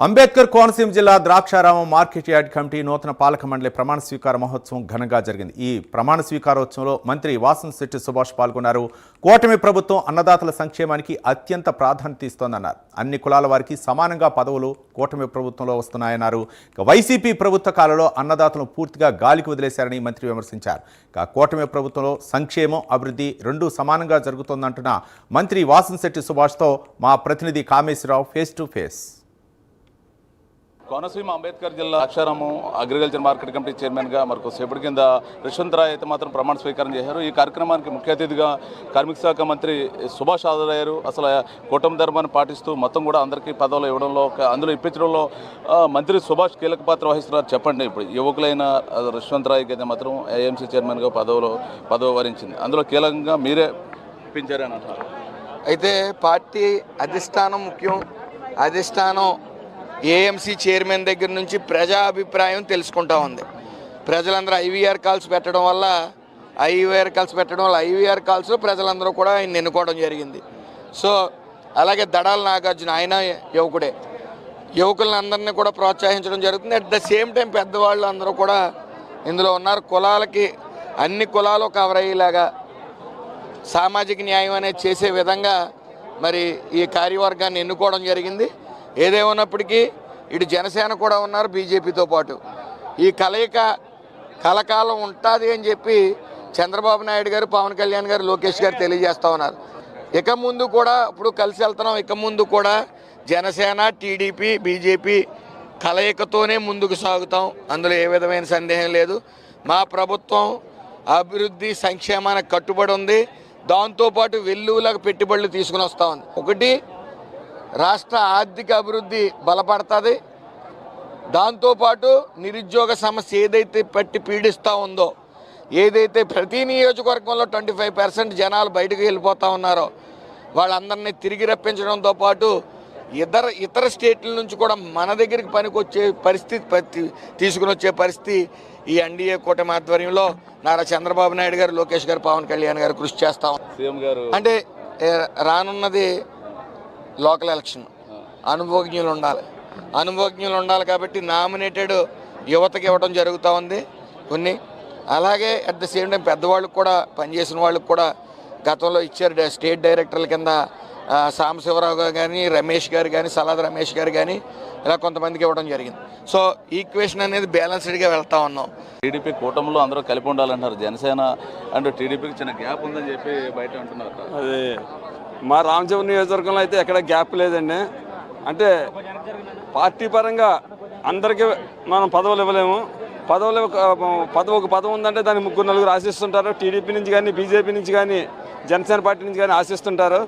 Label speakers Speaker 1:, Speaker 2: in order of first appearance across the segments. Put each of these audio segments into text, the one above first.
Speaker 1: అంబేద్కర్ కోనసీమ జిల్లా Draksharamam market yard committee నూతన పాలక మండలి ప్రమాణ స్వీకార మహోత్సవం ఘనంగా జరిగింది. ఈ ప్రమాణ స్వీకారోత్సవంలో మంత్రి వాసంశెట్టి సుభాష్ పాల్గొన్నారు. కూటమి ప్రభుత్వం అన్నదాతల సంక్షేమానికి అత్యంత ప్రాధాన్యత ఇస్తోందన్నారు. అన్ని కులాల వారికి సమానంగా పదవులు కూటమి ప్రభుత్వంలో వస్తున్నాయన్నారు. వైసీపీ ప్రభుత్వ కాలంలో అన్నదాతలను పూర్తిగా గాలికి వదిలేశారని మంత్రి విమర్శించారు. కూటమి ప్రభుత్వంలో సంక్షేమం అభివృద్ధి రెండూ సమానంగా జరుగుతోందంటున్న మంత్రి వాసంశెట్టి సుభాష్తో మా ప్రతినిధి Kameswara Rao face to face.
Speaker 2: Konaseema Ambedkar జిల్లా అక్షరామం అగ్రికల్చర్ మార్కెట్ కమిటీ చైర్మన్గా మరొక సేపటి కింద యశ్వంతరాయ్ అయితే మాత్రం ప్రమాణ స్వీకారం చేశారు. ఈ కార్యక్రమానికి ముఖ్య అతిథిగా కార్మిక శాఖ మంత్రి సుభాష్ హాజరయ్యారు. అసలు కూటమి ధర్మాన్ని పాటిస్తూ మొత్తం కూడా అందరికీ పదవులు ఇవ్వడంలో అందులో ఇప్పించడంలో మంత్రి సుభాష్ కీలక పాత్ర వహిస్తున్నారు. చెప్పండి, ఇప్పుడు యువకులైన యశ్వంతరాయ్కి అయితే మాత్రం ఏఎంసీ చైర్మన్గా పదవి వరించింది. అందులో కీలకంగా మీరే ఇప్పించారని అంటారు.
Speaker 3: అయితే పార్టీ అధిష్టానం ముఖ్యం. అధిష్టానం ఏఎంసీ చైర్మన్ దగ్గర నుంచి ప్రజా అభిప్రాయం తెలుసుకుంటా ఉంది. ప్రజలందరూ ఐవీఆర్ కాల్స్ పెట్టడం వల్ల ఐవీఆర్ కాల్స్లో ప్రజలందరూ కూడా ఆయన ఎన్నుకోవడం జరిగింది. సో అలాగే దడాల నాగార్జున, ఆయన యువకుడే, యువకులందరినీ కూడా ప్రోత్సహించడం జరుగుతుంది. అట్ ద సేమ్ టైం పెద్దవాళ్ళు అందరూ కూడా ఇందులో ఉన్నారు. కులాలకి అన్ని కులాలు కవర్ అయ్యేలాగా సామాజిక న్యాయం అనేది చేసే విధంగా మరి ఈ కార్యవర్గాన్ని ఎన్నుకోవడం జరిగింది. ఏదేమన్నప్పటికీ ఇటు జనసేన కూడా ఉన్నారు, బీజేపీతో పాటు. ఈ కలయిక కలకాలం ఉంటుంది అని చెప్పి చంద్రబాబు నాయుడు గారు, పవన్ కళ్యాణ్ గారు, లోకేష్ గారు తెలియజేస్తూ ఉన్నారు. ఇక ముందు కూడా ఇప్పుడు కలిసి వెళ్తున్నాం. ఇక ముందు కూడా జనసేన, టీడీపీ, బీజేపీ కలయికతోనే ముందుకు సాగుతాం. అందులో ఏ విధమైన సందేహం లేదు. మా ప్రభుత్వం అభివృద్ధి సంక్షేమానికి కట్టుబడి ఉంది. దాంతోపాటు వెల్లువలకు పెట్టుబడులు తీసుకుని వస్తూ ఉంది. ఒకటి, రాష్ట్ర ఆర్థిక అభివృద్ధి బలపడుతుంది. దాంతోపాటు నిరుద్యోగ సమస్య ఏదైతే పట్టి పీడిస్తూ ఉందో, ఏదైతే ప్రతి నియోజకవర్గంలో 25% జనాలు బయటకు వెళ్ళిపోతూ ఉన్నారో వాళ్ళందరినీ తిరిగి రప్పించడంతో పాటు ఇతర స్టేట్ల నుంచి కూడా మన దగ్గరికి పనికొచ్చే పరిస్థితి తీసుకుని వచ్చే పరిస్థితి ఈ ఎన్డీఏ కూటమి ఆధ్వర్యంలో నారా చంద్రబాబు నాయుడు గారు, లోకేష్ గారు, పవన్ కళ్యాణ్ గారు కృషి చేస్తాం. అంటే రానున్నది లోకల్ ఎలక్షన్. అనుభవజ్ఞులు ఉండాలి కాబట్టి నామినేటెడ్ యువతకి ఇవ్వడం జరుగుతూ ఉంది కొన్ని. అలాగే అట్ ద సేమ్ టైం పెద్దవాళ్ళకు కూడా, పనిచేసిన వాళ్ళకు కూడా గతంలో ఇచ్చారు. స్టేట్ డైరెక్టర్ల కింద సాంబశివరావు గారు కానీ, రమేష్ గారు కానీ, సలాద రమేష్ గారు కానీ ఇలా కొంతమందికి ఇవ్వడం జరిగింది. సో ఈక్వేషన్ అనేది బ్యాలెన్స్డ్గా వెళ్తా ఉన్నాం.
Speaker 2: టీడీపీ కూటమిలో అందరూ కలిపి ఉండాలంటారు. జనసేన అండ్ టీడీపీకి చిన్న గ్యాప్ ఉందని చెప్పి బయట అంటున్నారు.
Speaker 4: అదే మా రామచంద్ర నియోజకవర్గంలో అయితే ఎక్కడ గ్యాప్ లేదండి. అంటే పార్టీ పరంగా అందరికీ మనం పదవులు ఇవ్వలేము. ఒక పదవి ఉందంటే దానికి 3-4 ఆశిస్తుంటారు. టీడీపీ నుంచి కానీ, బీజేపీ నుంచి కానీ, జనసేన పార్టీ నుంచి కానీ ఆశిస్తుంటారు.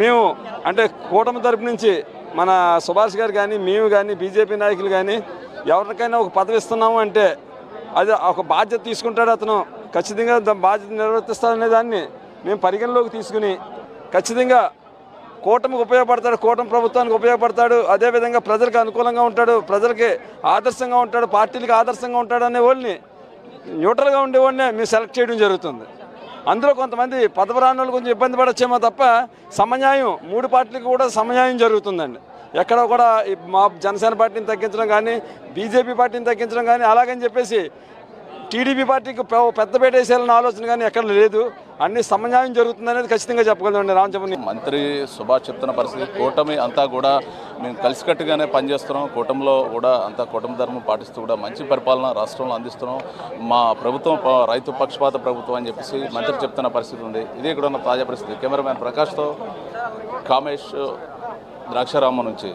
Speaker 4: మేము అంటే కూటమి తరపు నుంచి మన సుభాష్ గారు కానీ, మేము కానీ, బీజేపీ నాయకులు కానీ ఎవరికైనా ఒక పదవి ఇస్తున్నాము అంటే అది ఒక బాధ్యత తీసుకుంటాడు. అతను ఖచ్చితంగా బాధ్యత నిర్వర్తిస్తాడనే దాన్ని మేము పరిగణలోకి తీసుకుని ఖచ్చితంగా కూటమికి ఉపయోగపడతాడు, కూటమి ప్రభుత్వానికి ఉపయోగపడతాడు. అదేవిధంగా ప్రజలకు అనుకూలంగా ఉంటాడు, ప్రజలకి ఆదర్శంగా ఉంటాడు, పార్టీలకు ఆదర్శంగా ఉంటాడు అనే వాళ్ళని, న్యూట్రల్గా ఉండేవాడిని మేము సెలెక్ట్ చేయడం జరుగుతుంది. అందులో కొంతమంది పదవి రాని వాళ్ళు కొంచెం ఇబ్బంది పడొచ్చేమో తప్ప సమన్యాయం 3 పార్టీలకు కూడా సమన్యాయం జరుగుతుందండి. ఎక్కడ కూడా మా జనసేన పార్టీని తగ్గించడం కానీ, బీజేపీ పార్టీని తగ్గించడం కానీ, అలాగని చెప్పేసి టీడీపీ పార్టీకి పెద్దపేట వేసేయాలన్న ఆలోచన కానీ ఎక్కడ లేదు. అన్ని సమన్యాయం జరుగుతుందనేది ఖచ్చితంగా చెప్పగలండి. రామచంద్ర
Speaker 2: మంత్రి సుభాష్ చెప్తున్న పరిస్థితి, కూటమి అంతా కూడా మేము కలిసికట్టుగానే పనిచేస్తున్నాం. కూటమిలో కూడా అంతా కూటమి ధర్మం పాటిస్తూ కూడా మంచి పరిపాలన రాష్ట్రంలో అందిస్తున్నాం. మా ప్రభుత్వం రైతు పక్షపాత ప్రభుత్వం అని చెప్పేసి మంత్రి చెప్తున్న పరిస్థితి ఉంది. ఇదే ఇక్కడ ఉన్న తాజా పరిస్థితి. కెమెరామ్యాన్ ప్రకాష్తో కామేష్, ద్రాక్షారామం నుంచి.